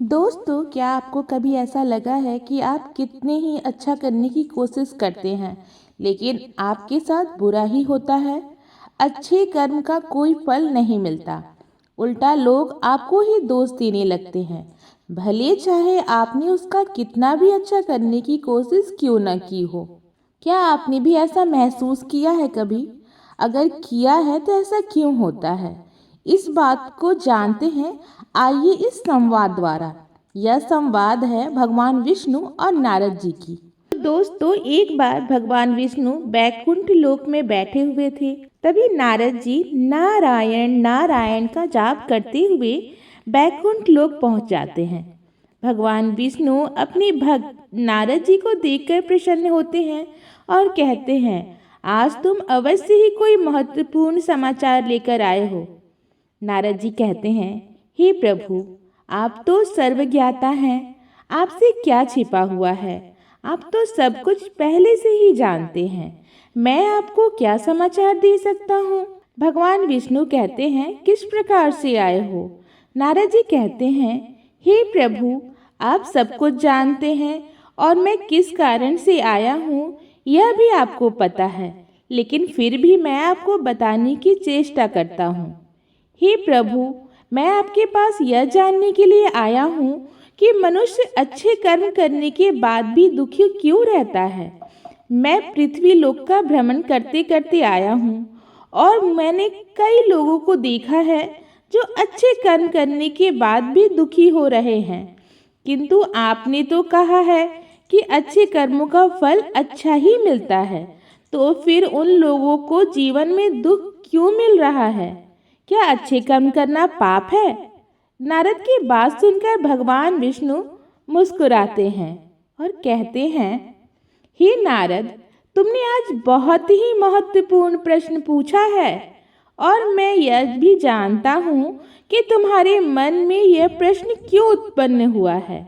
दोस्तों, क्या आपको कभी ऐसा लगा है कि आप कितने ही अच्छा करने की कोशिश करते हैं, लेकिन आपके साथ बुरा ही होता है? अच्छे कर्म का कोई फल नहीं मिलता, उल्टा लोग आपको ही दोष देने लगते हैं, भले चाहे आपने उसका कितना भी अच्छा करने की कोशिश क्यों न की हो। क्या आपने भी ऐसा महसूस किया है कभी? अगर किया है तो ऐसा क्यों होता है, इस बात को जानते हैं। आइए इस संवाद द्वारा। यह संवाद है भगवान विष्णु और नारद जी की। दोस्तों, एक बार भगवान विष्णु बैकुंठ लोक में बैठे हुए थे। तभी नारद जी नारायण नारायण का जाप करते हुए बैकुंठ लोक पहुंच जाते हैं। भगवान विष्णु अपने भक्त नारद जी को देखकर प्रसन्न होते हैं और कहते हैं, आज तुम अवश्य ही कोई महत्वपूर्ण समाचार लेकर आए हो। नारद जी कहते हैं, हे प्रभु, आप तो सर्वज्ञाता हैं, आपसे क्या छिपा हुआ है? आप तो सब कुछ पहले से ही जानते हैं। मैं आपको क्या समाचार दे सकता हूँ? भगवान विष्णु कहते हैं, किस प्रकार से आए हो? नारद जी कहते हैं, हे प्रभु, आप सब कुछ जानते हैं और मैं किस कारण से आया हूँ यह भी आपको पता है, लेकिन फिर भी मैं आपको बताने की चेष्टा करता हूँ। हे प्रभु, मैं आपके पास यह जानने के लिए आया हूँ कि मनुष्य अच्छे कर्म करने के बाद भी दुखी क्यों रहता है। मैं पृथ्वी लोक का भ्रमण करते करते आया हूँ और मैंने कई लोगों को देखा है जो अच्छे कर्म करने के बाद भी दुखी हो रहे हैं, किंतु आपने तो कहा है कि अच्छे कर्मों का फल अच्छा ही मिलता है, तो फिर उन लोगों को जीवन में दुख क्यों मिल रहा है? क्या अच्छे कर्म करना पाप है? नारद की बात सुनकर भगवान विष्णु मुस्कुराते हैं और कहते हैं, हे नारद, तुमने आज बहुत ही महत्वपूर्ण प्रश्न पूछा है और मैं यह भी जानता हूँ कि तुम्हारे मन में यह प्रश्न क्यों उत्पन्न हुआ है।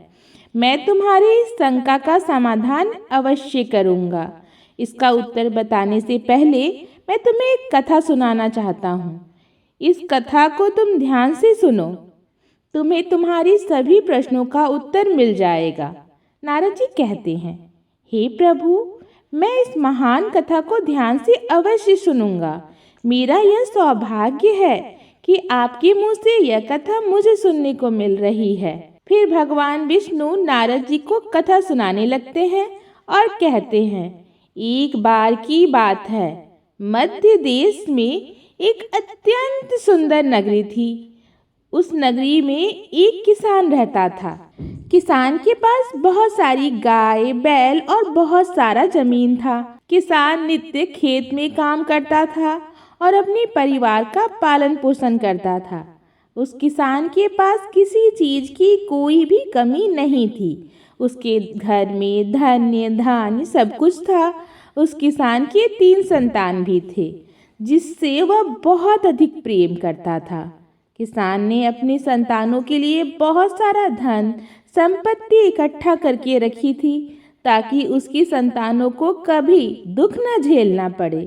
मैं तुम्हारी इस शंका का समाधान अवश्य करूँगा। इसका उत्तर बताने से पहले मैं तुम्हें एक कथा सुनाना चाहता हूँ। इस कथा को तुम ध्यान से सुनो, तुम्हें तुम्हारी सभी प्रश्नों का उत्तर मिल जाएगा। नारद जी कहते हैं, हे प्रभु, मैं इस महान कथा को ध्यान से अवश्य सुनूंगा। मेरा यह सौभाग्य है कि आपके मुंह से यह कथा मुझे सुनने को मिल रही है। फिर भगवान विष्णु नारद जी को कथा सुनाने लगते हैं और कहते हैं, एक बार की बात है, मध्य देश में एक अत्यंत सुंदर नगरी थी। उस नगरी में एक किसान रहता था। किसान के पास बहुत सारी गाय, बैल और बहुत सारा जमीन था। किसान नित्य खेत में काम करता था और अपने परिवार का पालन पोषण करता था। उस किसान के पास किसी चीज की कोई भी कमी नहीं थी। उसके घर में धन्य धान्य सब कुछ था। उस किसान के 3 संतान भी थे, जिससे वह बहुत अधिक प्रेम करता था। किसान ने अपने संतानों के लिए बहुत सारा धन संपत्ति इकट्ठा करके रखी थी, ताकि उसकी संतानों को कभी दुख न झेलना पड़े।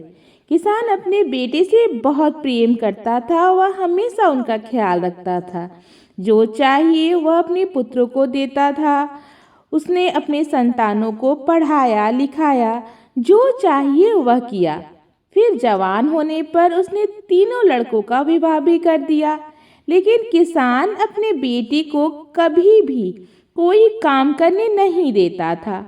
किसान अपने बेटे से बहुत प्रेम करता था। वह हमेशा उनका ख्याल रखता था। जो चाहिए वह अपने पुत्रों को देता था। उसने अपने संतानों को पढ़ाया लिखाया, जो चाहिए वह किया। फिर जवान होने पर उसने तीनों लड़कों का विवाह भी कर दिया। लेकिन किसान अपने बेटे को कभी भी कोई काम करने नहीं देता था।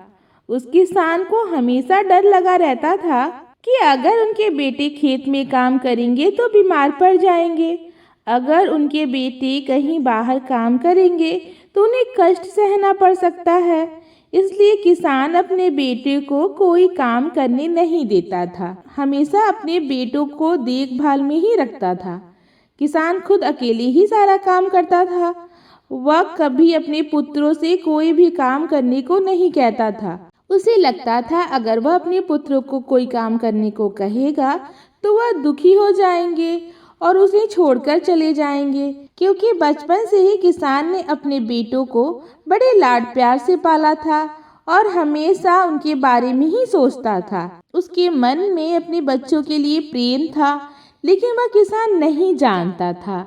उस किसान को हमेशा डर लगा रहता था कि अगर उनके बेटे खेत में काम करेंगे तो बीमार पड़ जाएंगे। अगर उनके बेटे कहीं बाहर काम करेंगे तो उन्हें कष्ट सहना पड़ सकता है। इसलिए किसान अपने बेटे को कोई काम करने नहीं देता था, हमेशा अपने बेटों को देखभाल में ही रखता था। किसान खुद अकेले ही सारा काम करता था। वह कभी अपने पुत्रों से कोई भी काम करने को नहीं कहता था। उसे लगता था अगर वह अपने पुत्रों को कोई काम करने को कहेगा तो वह दुखी हो जाएंगे और उसे छोड़कर चले जाएंगे, क्योंकि बचपन से ही किसान ने अपने बेटों को बड़े लाड प्यार से पाला था और हमेशा उनके बारे में ही सोचता था। उसके मन में अपने बच्चों के लिए प्रेम था, लेकिन वह किसान नहीं जानता था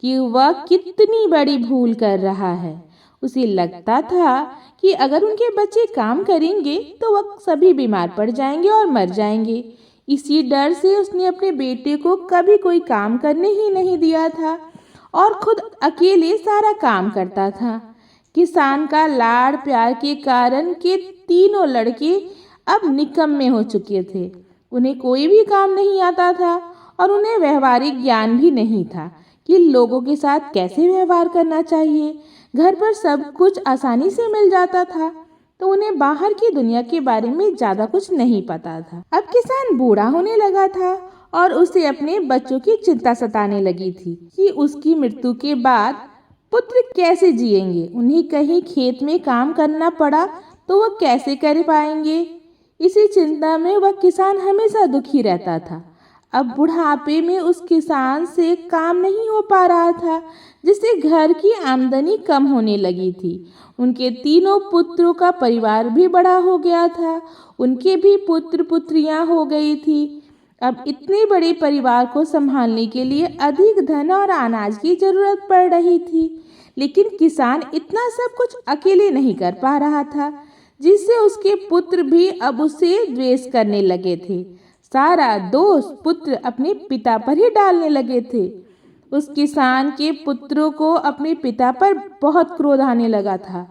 कि वह कितनी बड़ी भूल कर रहा है। उसे लगता था कि अगर उनके बच्चे काम करेंगे तो वह सभी बीमार पड़ जाएंगे और मर जाएंगे। इसी डर से उसने अपने बेटे को कभी कोई काम करने ही नहीं दिया था और खुद अकेले सारा काम करता था। किसान का लाड़ प्यार के कारण के तीनों लड़के अब निकम्मे हो चुके थे। उन्हें कोई भी काम नहीं आता था और उन्हें व्यवहारिक ज्ञान भी नहीं था कि लोगों के साथ कैसे व्यवहार करना चाहिए। घर पर सब कुछ आसानी से मिल जाता था तो उन्हें बाहर की दुनिया के बारे में ज़्यादा कुछ नहीं पता था। अब किसान बूढ़ा होने लगा था और उसे अपने बच्चों की चिंता सताने लगी थी कि उसकी मृत्यु के बाद पुत्र कैसे जिएंगे। उन्हें कहीं खेत में काम करना पड़ा तो वह कैसे कर पाएंगे। इसी चिंता में वह किसान हमेशा दुखी रहता था। अब बुढ़ापे में उस किसान से काम नहीं हो पा रहा था, जिससे घर की आमदनी कम होने लगी थी। उनके तीनों पुत्रों का परिवार भी बड़ा हो गया था, उनके भी पुत्र पुत्रियां हो गई थी। अब इतने बड़े परिवार को संभालने के लिए अधिक धन और अनाज की जरूरत पड़ रही थी, लेकिन किसान इतना सब कुछ अकेले नहीं कर पा रहा था, जिससे उसके पुत्र भी अब उसे द्वेष करने लगे थे। सारा दोष पुत्र अपने पिता पर ही डालने लगे थे। उस किसान के पुत्रों को अपने पिता पर बहुत क्रोध आने लगा था।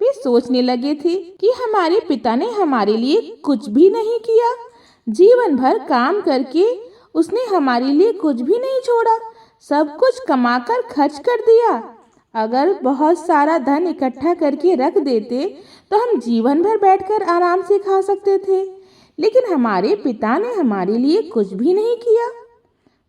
वे सोचने लगे थे कि हमारे पिता ने हमारे लिए कुछ भी नहीं किया। जीवन भर काम करके उसने हमारे लिए कुछ भी नहीं छोड़ा, सब कुछ कमाकर खर्च कर दिया। अगर बहुत सारा धन इकट्ठा करके रख देते तो हम जीवन भर बैठकर आराम से खा सकते थे, लेकिन हमारे पिता ने हमारे लिए कुछ भी नहीं किया।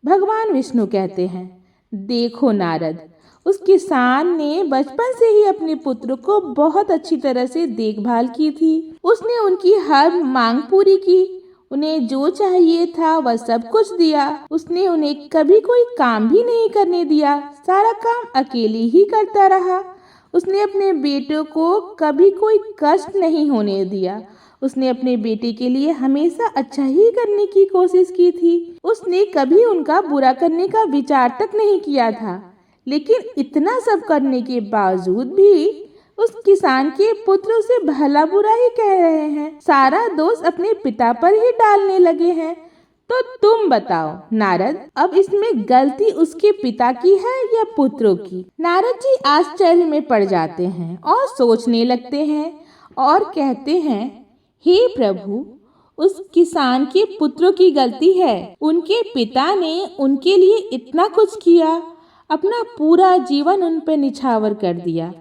भगवान विष्णु कहते हैं, देखो नारद, उस किसान ने बचपन से ही अपने पुत्र को बहुत अच्छी तरह से देखभाल की थी। उसने उनकी हर मांग पूरी की, उन्हें जो चाहिए था वह सब कुछ दिया। उसने उन्हें कभी कोई काम भी नहीं करने दिया, सारा काम अकेले ही करता रहा। उसने अपने बेटों को कभी कोई कष्ट नहीं होने दिया। उसने अपने बेटे के लिए हमेशा अच्छा ही करने की कोशिश की थी। उसने कभी उनका बुरा करने का विचार तक नहीं किया था, लेकिन इतना सब करने के बावजूद भी उस किसान के पुत्र उसे भला बुरा ही कह रहे हैं, सारा दोष अपने पिता पर ही डालने लगे हैं। तो तुम बताओ नारद, अब इसमें गलती उसके पिता की है या पुत्रों की? नारद जी आश्चर्य में पड़ जाते हैं और सोचने लगते हैं और कहते हैं, हे प्रभु, उस किसान के पुत्रों की गलती है। उनके पिता ने उनके लिए इतना कुछ किया, अपना पूरा जीवन उन पर निछावर कर दिया,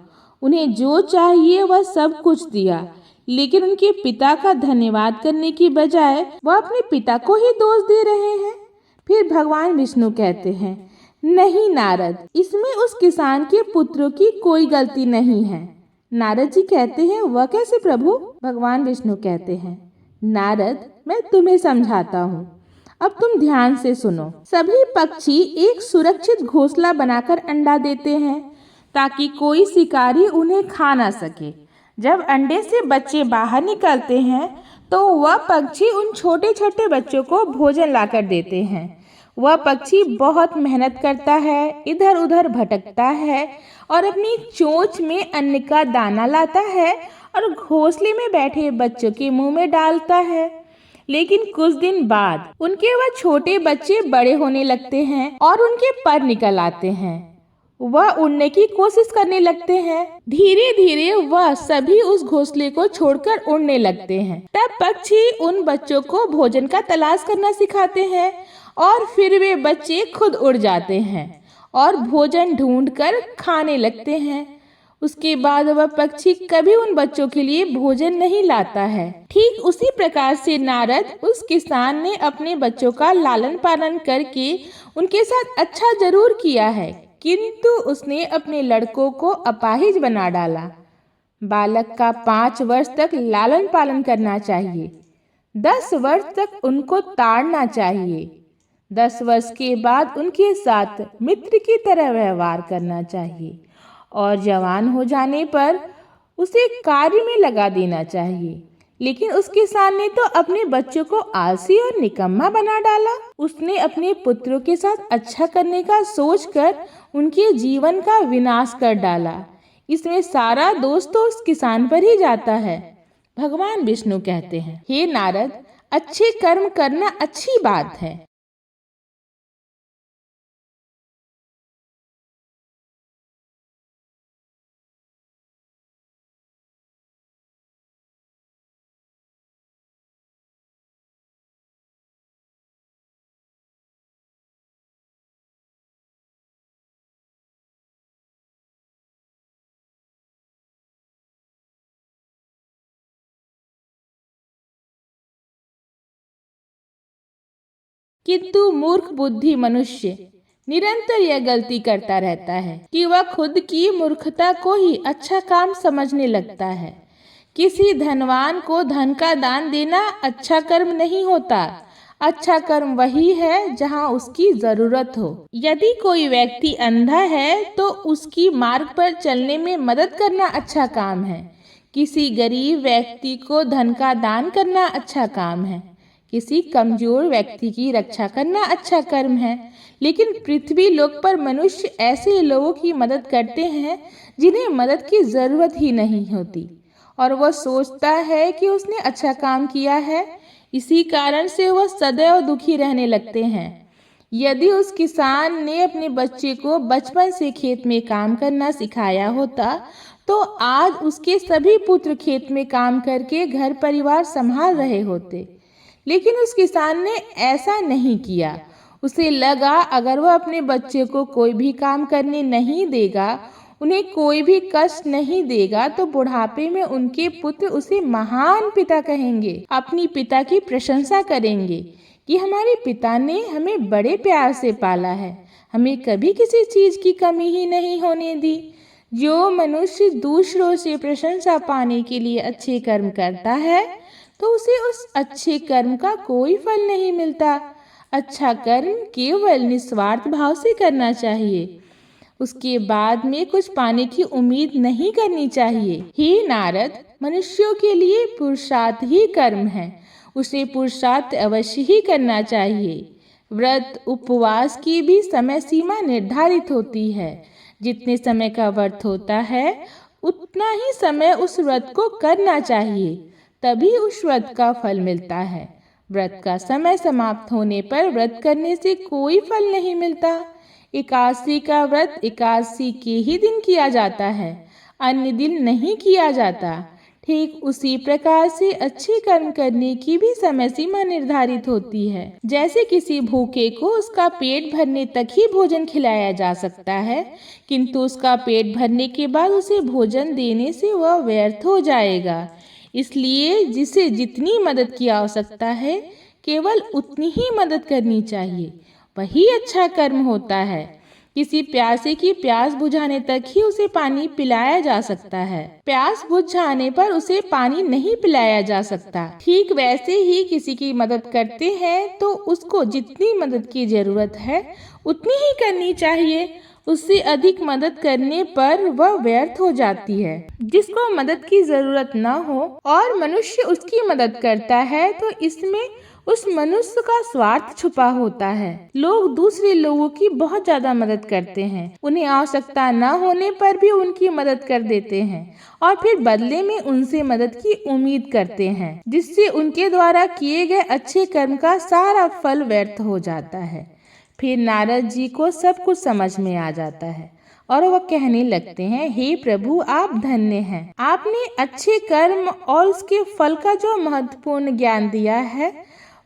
उन्हें जो चाहिए वह सब कुछ दिया, लेकिन उनके पिता का धन्यवाद करने की बजाय वह अपने पिता को ही दोष दे रहे हैं। फिर भगवान विष्णु कहते हैं, नहीं नारद, इसमें उस किसान के पुत्रों की कोई गलती नहीं है। नारद जी कहते हैं, वह कैसे प्रभु? भगवान विष्णु कहते हैं, नारद, मैं तुम्हें समझाता हूँ, अब तुम ध्यान से सुनो। सभी पक्षी एक सुरक्षित घोंसला बनाकर अंडा देते हैं ताकि कोई शिकारी उन्हें खा ना सके। जब अंडे से बच्चे बाहर निकलते हैं तो वह पक्षी उन छोटे छोटे बच्चों को भोजन लाकर देते हैं। वह पक्षी बहुत मेहनत करता है, इधर उधर भटकता है और अपनी चोंच में अन्न का दाना लाता है और घोंसले में बैठे बच्चों के मुंह में डालता है। लेकिन कुछ दिन बाद उनके वह छोटे बच्चे बड़े होने लगते हैं और उनके पर निकल आते हैं। वह उड़ने की कोशिश करने लगते हैं। धीरे धीरे वह सभी उस घोंसले को छोड़कर उड़ने लगते हैं। तब पक्षी उन बच्चों को भोजन का तलाश करना सिखाते हैं और फिर वे बच्चे खुद उड़ जाते हैं और भोजन ढूंढकर खाने लगते हैं। उसके बाद वह पक्षी कभी उन बच्चों के लिए भोजन नहीं लाता है। ठीक उसी प्रकार से नारद, उस किसान ने अपने बच्चों का लालन पालन करके उनके साथ अच्छा जरूर किया है, किंतु उसने अपने लड़कों को अपाहिज बना डाला। बालक का 5 वर्ष तक लालन पालन करना चाहिए, 10 वर्ष तक उनको ताड़ना चाहिए, 10 वर्ष के बाद उनके साथ मित्र की तरह व्यवहार करना चाहिए और जवान हो जाने पर उसे कार्य में लगा देना चाहिए। लेकिन उस किसान ने तो अपने बच्चों को आलसी और निकम्मा बना डाला। उसने अपने पुत्रों के साथ अच्छा करने का सोचकर उनके जीवन का विनाश कर डाला। इसमें सारा दोष तो उस किसान पर ही जाता है। भगवान विष्णु कहते हैं, हे नारद, अच्छे कर्म करना अच्छी बात है। किंतु मूर्ख बुद्धि मनुष्य निरंतर यह गलती करता रहता है कि वह खुद की मूर्खता को ही अच्छा काम समझने लगता है। किसी धनवान को धन का दान देना अच्छा कर्म नहीं होता। अच्छा कर्म वही है जहाँ उसकी जरूरत हो। यदि कोई व्यक्ति अंधा है तो उसकी मार्ग पर चलने में मदद करना अच्छा काम है। किसी गरीब व्यक्ति को धन का दान करना अच्छा काम है। किसी कमजोर व्यक्ति की रक्षा करना अच्छा कर्म है। लेकिन पृथ्वी लोक पर मनुष्य ऐसे लोगों की मदद करते हैं जिन्हें मदद की जरूरत ही नहीं होती, और वह सोचता है कि उसने अच्छा काम किया है। इसी कारण से वह सदैव दुखी रहने लगते हैं। यदि उस किसान ने अपने बच्चे को बचपन से खेत में काम करना सिखाया होता तो आज उसके सभी पुत्र खेत में काम करके घर परिवार संभाल रहे होते। लेकिन उस किसान ने ऐसा नहीं किया। उसे लगा अगर वह अपने बच्चे को कोई भी काम करने नहीं देगा, उन्हें कोई भी कष्ट नहीं देगा, तो बुढ़ापे में उनके पुत्र उसे महान पिता कहेंगे, अपनी पिता की प्रशंसा करेंगे कि हमारे पिता ने हमें बड़े प्यार से पाला है, हमें कभी किसी चीज की कमी ही नहीं होने दी। जो मनुष्य दूसरों से प्रशंसा पाने के लिए अच्छे कर्म करता है तो उसे उस अच्छे कर्म का कोई फल नहीं मिलता। अच्छा कर्म केवल निस्वार्थ भाव से करना चाहिए। उसके बाद में कुछ पाने की उम्मीद नहीं करनी चाहिए। हे नारद, मनुष्यों के लिए पुरुषार्थ ही कर्म है। उसे पुरुषार्थ अवश्य ही करना चाहिए। व्रत उपवास की भी समय सीमा निर्धारित होती है। जितने समय का व्रत होता है उतना ही समय उस व्रत को करना चाहिए, तभी उस व्रत का फल मिलता है। व्रत का समय समाप्त होने पर व्रत करने से कोई फल नहीं मिलता। एकादशी का व्रत एकादशी के ही दिन किया जाता है, अन्य दिन नहीं किया जाता। ठीक उसी प्रकार से अच्छे कर्म करने की भी समय सीमा निर्धारित होती है। जैसे किसी भूखे को उसका पेट भरने तक ही भोजन खिलाया जा सकता है, किंतु उसका पेट भरने के बाद उसे भोजन देने से वह व्यर्थ हो जाएगा। इसलिए जिसे जितनी मदद की आवश्यकता है केवल उतनी ही मदद करनी चाहिए, वही अच्छा कर्म होता है। किसी प्यासे की प्यास बुझाने तक ही उसे पानी पिलाया जा सकता है। प्यास बुझ जाने पर उसे पानी नहीं पिलाया जा सकता। ठीक वैसे ही किसी की मदद करते हैं तो उसको जितनी मदद की जरूरत है उतनी ही करनी चाहिए। उससे अधिक मदद करने पर वह व्यर्थ हो जाती है। जिसको मदद की जरूरत न हो और मनुष्य उसकी मदद करता है तो इसमें उस मनुष्य का स्वार्थ छुपा होता है। लोग दूसरे लोगों की बहुत ज्यादा मदद करते हैं, उन्हें आवश्यकता न होने पर भी उनकी मदद कर देते हैं और फिर बदले में उनसे मदद की उम्मीद करते हैं, जिससे उनके द्वारा किए गए अच्छे कर्म का सारा फल व्यर्थ हो जाता है। फिर नारद जी को सब कुछ समझ में आ जाता है और वह कहने लगते हैं, हे प्रभु, आप धन्य हैं। आपने अच्छे कर्म और उसके फल का जो महत्वपूर्ण ज्ञान दिया है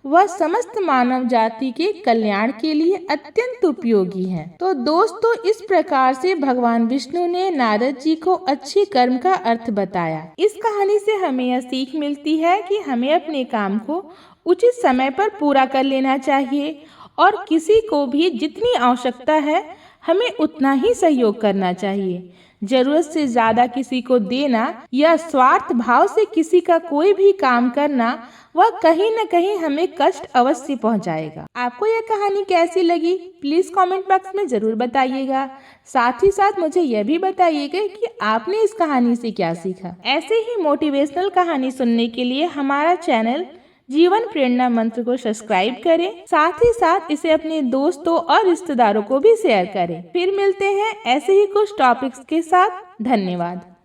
वह समस्त मानव जाति के कल्याण के लिए अत्यंत उपयोगी है। तो दोस्तों, इस प्रकार से भगवान विष्णु ने नारद जी को अच्छे कर्म का अर्थ बताया। इस कहानी से हमें यह सीख मिलती है कि हमें अपने काम को उचित समय पर पूरा कर लेना चाहिए और किसी को भी जितनी आवश्यकता है हमें उतना ही सहयोग करना चाहिए। जरूरत से ज्यादा किसी को देना या स्वार्थ भाव से किसी का कोई भी काम करना वह कहीं न कहीं हमें कष्ट अवश्य पहुंचाएगा। आपको यह कहानी कैसी लगी प्लीज कमेंट बॉक्स में जरूर बताइएगा। साथ ही साथ मुझे यह भी बताइएगा कि आपने इस कहानी से क्या सीखा। ऐसे ही मोटिवेशनल कहानी सुनने के लिए हमारा चैनल जीवन प्रेरणा मंत्र को सब्सक्राइब करें, साथ ही साथ इसे अपने दोस्तों और रिश्तेदारों को भी शेयर करें। फिर मिलते हैं ऐसे ही कुछ टॉपिक्स के साथ। धन्यवाद।